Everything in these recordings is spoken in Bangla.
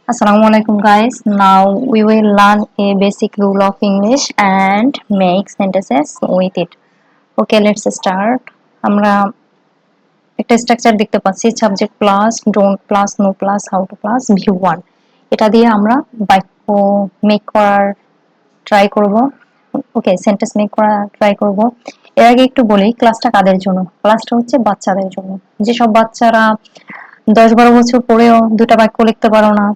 Assalamualaikum guys. Now we will learn a basic rule of English and make sentences with it. Okay, let's start. আমরা একটা স্ট্রাকচার দেখতে পাচ্ছি subject plus don't plus no plus how to plus view one. এটা দিয়ে আমরা বাক্য মেক করার ট্রাই করব। ওকে, সেন্টেন্স মেক করা ট্রাই করব। এর আগে একটু বলি ক্লাসটা কাদের জন্য। ক্লাসটা হচ্ছে বাচ্চাদের জন্য, যেসব বাচ্চারা 10-12 বছর পরেও দুটা বাক্য লিখতে পারো না,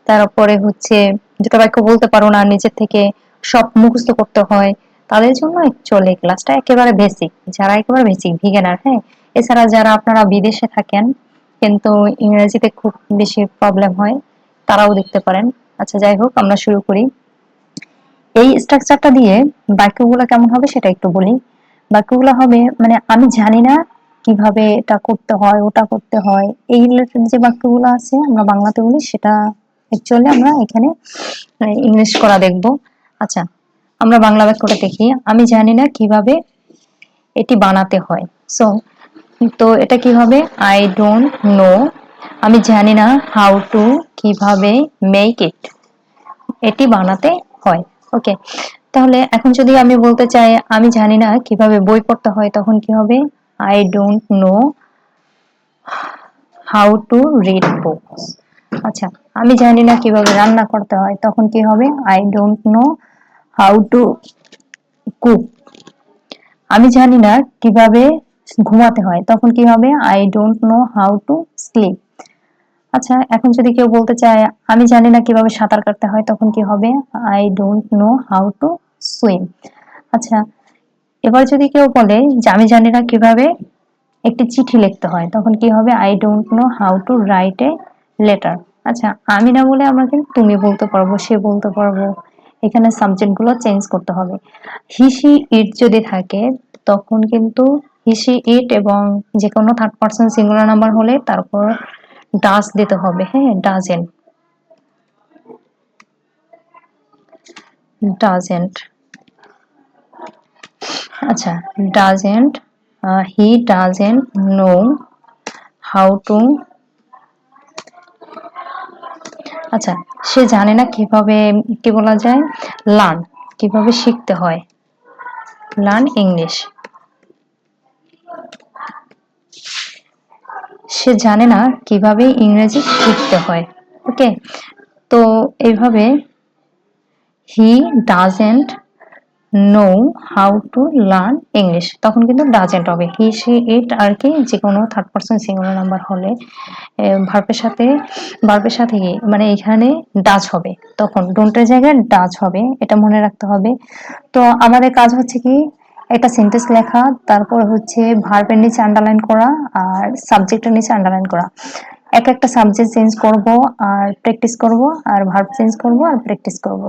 তারপরে হচ্ছে দুটো বাক্য বলতে পারো না, নিজের থেকে সব মুখস্থ করতে হয়, তাদের জন্য অ্যাকচুয়ালি ক্লাসটা একেবারে বেসিক, যারা একেবারে বেসিক বিগিনার। হ্যাঁ, এছাড়া যারা আপনারা বিদেশে থাকেন কিন্তু ইংরেজিতে খুব বেশি প্রবলেম হয়, তারাও দেখতে পারেন। আচ্ছা, যাই হোক, আমরা শুরু করি। এই স্ট্রাকচারটা দিয়ে বাক্যগুলো কেমন হবে সেটা একটু বলি। বাক্যগুলো হবে মানে আমি জানি না কিভাবে এটা করতে হয় ওটা করতে হয়, এই রিলেটেড যে বাক্যগুলো আছে আমরা বাংলাতে বলি, সেটা অ্যাকচুয়ালি আমরা এখানে ইংলিশ করা দেখব। আচ্ছা, আমরা বাংলা বাক্যটা দেখি। আমি জানি না কিভাবে এটি বানাতে হয়। সো তো এটা কি হবে? আই ডোন্ট নো, আমি জানি না হাউ টু, কিভাবে মেক ইট, এটি বানাতে হয়। ওকে, তাহলে এখন যদি আমি বলতে চাই আমি জানি না কিভাবে বই পড়তে হয়, তখন কি হবে? I don't know how to read books. আচ্ছা, আমি জানি না কিভাবে রান্না করতে হয়, তখন কি হবে? I don't know how to cook. আমি জানি না কিভাবে ঘুমাতে হয়, তখন কি হবে? I don't know how to sleep. আচ্ছা, এখন যদি কেউ বলতে চায় আমি জানি না কিভাবে সাঁতার কাটতে হয়, তখন কি হবে? I don't know how to swim. আচ্ছা, এবার যদি কেউ বলে যে আমি জানি না কিভাবে একটি চিঠি লিখতে হয়, তখন কি হবে? I don't know how to write a letter. আচ্ছা, আমি না বলে আমরা কিন্তু তুমি বলতে পারবো, সে বলতে পারবো। এখানে সাবজেক্ট গুলো চেঞ্জ করতে হবে। হি সি ইট যদি থাকে তখন কিন্তু হি সি ইট এবং যে কোনো থার্ড পারসন সিঙ্গুলার নাম্বার হলে তারপর ডাজ দিতে হবে। হ্যাঁ, ডাজেন্ট, ডাজেন্ট। আচ্ছা, doesn't, he doesn't know how to. আচ্ছা, সে জানে না কিভাবে, কি বলা যায়, লার্ন, কিভাবে শিখতে হয়, লার্ন ইংলিশ। সে জানে না কিভাবে ইংরেজি শিখতে হয়। ওকে, তো এইভাবে he doesn't know how to learn English, তখন কিন্তু ডাজেন্ট হবে। হি সি ইট আর কি যে কোনো থার্ড পারসন সিঙ্গুলার নাম্বার হলে ভার্বের সাথে, ভার্বের সাথে মানে এখানে ডাজ হবে, তখন ডোন্টের জায়গায় ডাজ হবে, এটা মনে রাখতে হবে। তো আমাদের কাজ হচ্ছে কি, একটা সেন্টেন্স লেখা, তারপর হচ্ছে ভার্বের নিচে আন্ডারলাইন করা আর সাবজেক্টের নিচে আন্ডারলাইন করা। এক একটা সাবজেক্ট চেঞ্জ করব আর প্র্যাকটিস করব, আর ভার্ব চেঞ্জ করব আর প্র্যাকটিস করব।